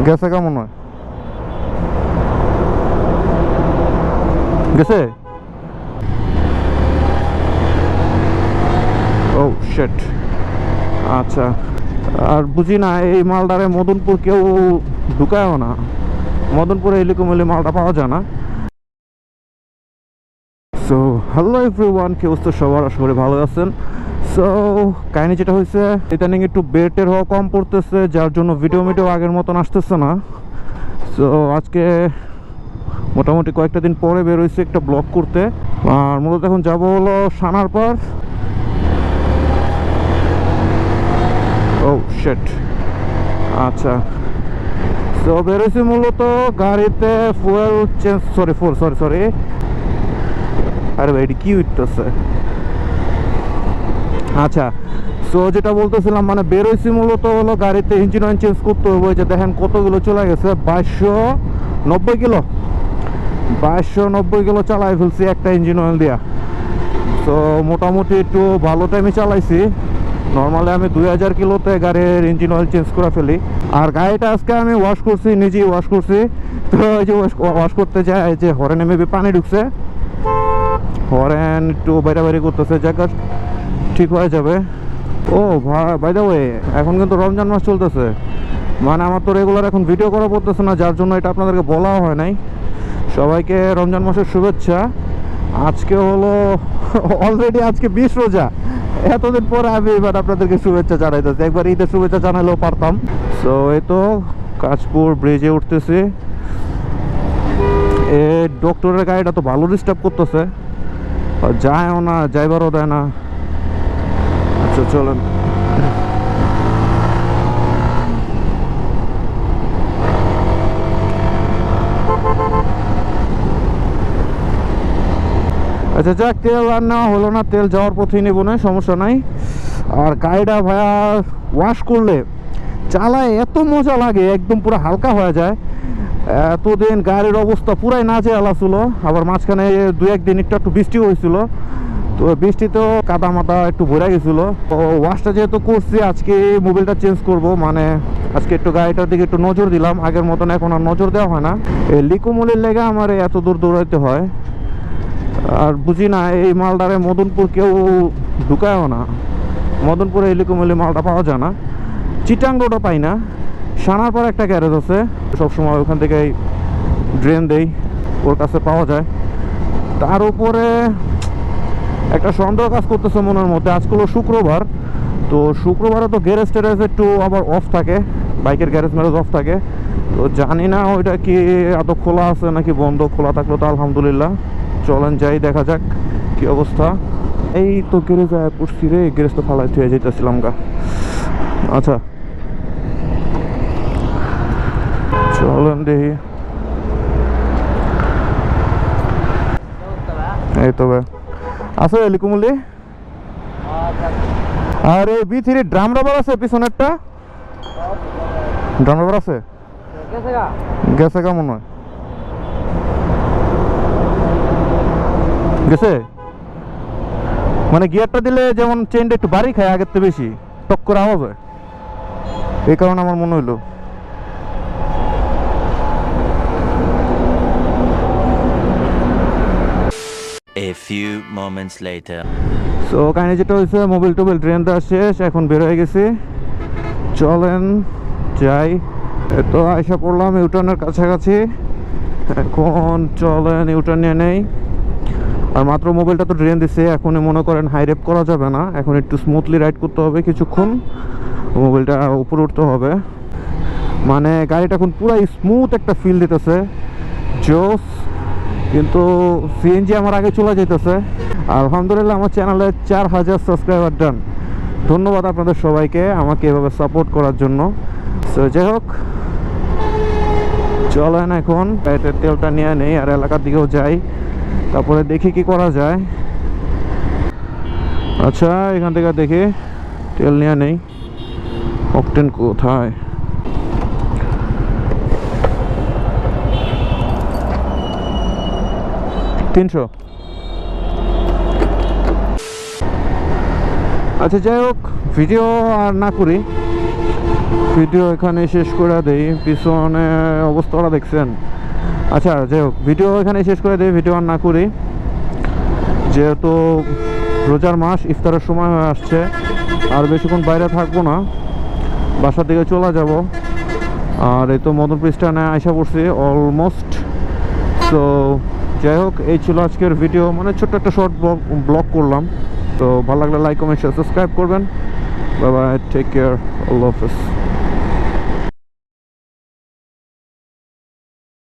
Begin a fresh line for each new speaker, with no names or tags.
গেছে কেমন হয় গেছে ও শিট আচ্ছা আর বুঝি না এই মালটারে মদনপুর কেউ ঢুকায়ও না মদনপুরে এরকম হলে মালটা পাওয়া যায় না সো হ্যালো এভরিওয়ান কি অবস্থা সবার আশা করি ভালো আছেন সো কাহিনী যেটা হয়েছে ইদানিং একটু বেটের হওয়া কম পড়তেছে যার জন্য ভিডিও আগের মতন আসতেছে না সো আজকে মোটামুটি কয়েকটা দিন পরে বের হয়েছে একটা ব্লগ করতে আর মূলত এখন যাবো হলো সানার পর ও শিট আচ্ছা তো বের হয়েছে মূলত গাড়িতে ফুয়েল চেঞ্জ সরি আরে ভাই এটি কি উঠতেছে আচ্ছা সো যেটা বলতেছিলাম মানে বের হয়েছি মূলত হলো গাড়িতে ইঞ্জিন অয়েল চেঞ্জ করতে হবে যে দেখেন কতগুলো চলে গেছে 2290 কিলো 2290 কিলো চালাই ফেলছি একটা ইঞ্জিন অয়েল দিয়া তো মোটামুটি একটু ভালো টাইমে চালাইছি নর্মালি আমি 2000 কিলোতে গাড়ির ইঞ্জিন অয়েল চেঞ্জ করে ফেলি আর গাড়িটা আজকে আমি ওয়াশ করছি নিজেই ওয়াশ করছি তো এই যে ওয়াশ করতে যায় যে হরেনে মেবি পানি ঢুকছে হরেন একটু বাইরে করতেছে জায়গা ঠিক হয়ে যাবে ও বাই দ্য ওয়ে এখন কিন্তু রমজান মাস চলতেছে মানে আমার তো রেগুলার এখন ভিডিও করা পড়তেছে না যার জন্য এটা আপনাদেরকে বলাও হয় নাই সবাইকে রমজান মাসের শুভেচ্ছা আজকে হলো অলরেডি আজকে 20 রোজা এতদিন পরে আমি এবার আপনাদেরকে শুভেচ্ছা জানাইতেছি একবার ঈদের শুভেচ্ছা জানালেও পারতাম সো এই তো কাশপুর ব্রিজে উঠতেছি এ ডক্টরের গাড়িটা তো ভালো ডিস্টার্ব করতেছে যায়ও না যাইবারও দেয় না আচ্ছা চলেন আচ্ছা যাক তেল আর নেওয়া হলো না তেল যাওয়ার পথেই নেবো না সমস্যা নাই আর গাড়িটা ভাইয়া ওয়াশ করলে চালায় এত মজা লাগে একদম পুরো হালকা হয়ে যায় এতদিন গাড়ির অবস্থা পুরাই নাজেহাল ছিল আবার মাঝখানে 2-1 দিন একটু বৃষ্টি হয়েছিল তো বৃষ্টিতেও কাদা মাথা একটু ভরে গেছিলো তো ওয়াশটা যেহেতু করছি আজকে মোবিলটা চেঞ্জ করব মানে আজকে একটু গাড়িটার দিকে একটু নজর দিলাম আগের মতন এখন আর নজর দেওয়া হয় না এই লিকুমুলির লেগে আমার এত দূর দৌড়াইতে হয় আর বুঝি না এই মালটারে মদনপুর কেউ ঢুকায়ও না মদনপুরে এই লিকুমুলি মালটা পাওয়া যায় না চিটাং রোডও পাই না সানার পর একটা গ্যারেজ আছে সবসময় ওখান থেকে ড্রেন দেই ওর কাছে পাওয়া যায় তার উপরে একটা সন্দেহ কাজ করতেছে মনের মধ্যে আজকে হলো শুক্রবার তো শুক্রবারে তো গ্যারেজ ট্যারেজ একটু আবার অফ থাকে বাইকের গ্যারেজ ম্যারেজ অফ থাকে তো জানি না ওইটা কি এত খোলা আছে নাকি বন্ধ খোলা থাকলো তো আলহামদুলিল্লাহ চলেন যাই দেখা যাক কি অবস্থা এই তো গ্যারেজে পড়ছি রে গ্যারেজ তো ফালাই থুয়ে যেতেছিলাম গা আচ্ছা চলেন দেখি এই তো ভাই আছে লিকুমুলি আর এই B3 ড্রাম রাবার আছে পিছনেরটা ড্রাম রাবার আছে গেছে কেমন হয় গেছে মানে গিয়ারটা দিলে যেমন চেনটা একটু বাড়ি খায় আগের থেকে বেশি টক করে আওয়াজ হয় এই কারণে আমার মনে হইলো
A few moments later.
So কাহিনী যেটা হয়েছে মোবিল টোবিল ড্রেন দেওয়া শেষ এখন বের হয়ে গেছি চলেন যাই তো আইসা পড়লাম ইউটার্নের কাছাকাছি এখন চলেন ইউটার্ন নিয়ে নেই আর মাত্র মোবিলটা তো ড্রেন দিছে এখনই মনে করেন হাই রেপ করা যাবে না এখন একটু স্মুথলি রাইড করতে হবে কিছুক্ষণ মোবিলটা উপরে উঠতে হবে মানে গাড়িটা এখন পুরো স্মুথ একটা ফিল দিতেছে জোস কিন্তু সিএনজি আমার আগে চলে যেতেছে আলহামদুলিল্লাহ আমার চ্যানেলে 4000 সাবস্ক্রাইবার ডান ধন্যবাদ আপনাদের সবাইকে আমাকে এভাবে সাপোর্ট করার জন্য সো যাই হোক চলেন এখন তেলটা নিয়ে নেই আর এলাকার দিকেও যাই তারপরে দেখি কি করা যায় আচ্ছা এখান থেকে দেখি তেল নিয়ে নেই অকটেন কোথায় $300 আচ্ছা যাই হোক ভিডিও আর না করি ভিডিও এখানে শেষ করে দেই, পিছনে অবস্থাটা দেখছেন। আচ্ছা যাই হোক, ভিডিও এখানে শেষ করে দেই, ভিডিও আর না করি, যেহেতু রোজার মাস, ইফতারের সময় হয়ে আসছে, আর বেশিক্ষণ বাইরে থাকবো না, বাসার দিকে চলে যাব। আর এই তো মদন পৃষ্ঠানে আইসা পড়ছি অলমোস্ট। তো যাই হোক, এই ছিল আজকের ভিডিও, মানে ছোট্ট একটা শর্ট ব্লগ করলাম। তো ভালো লাগলে লাইক কমেন্ট শেয়ার সাবস্ক্রাইব করবেন। বাই বাই, টেক কেয়ার, আল্লাহ হাফেজ।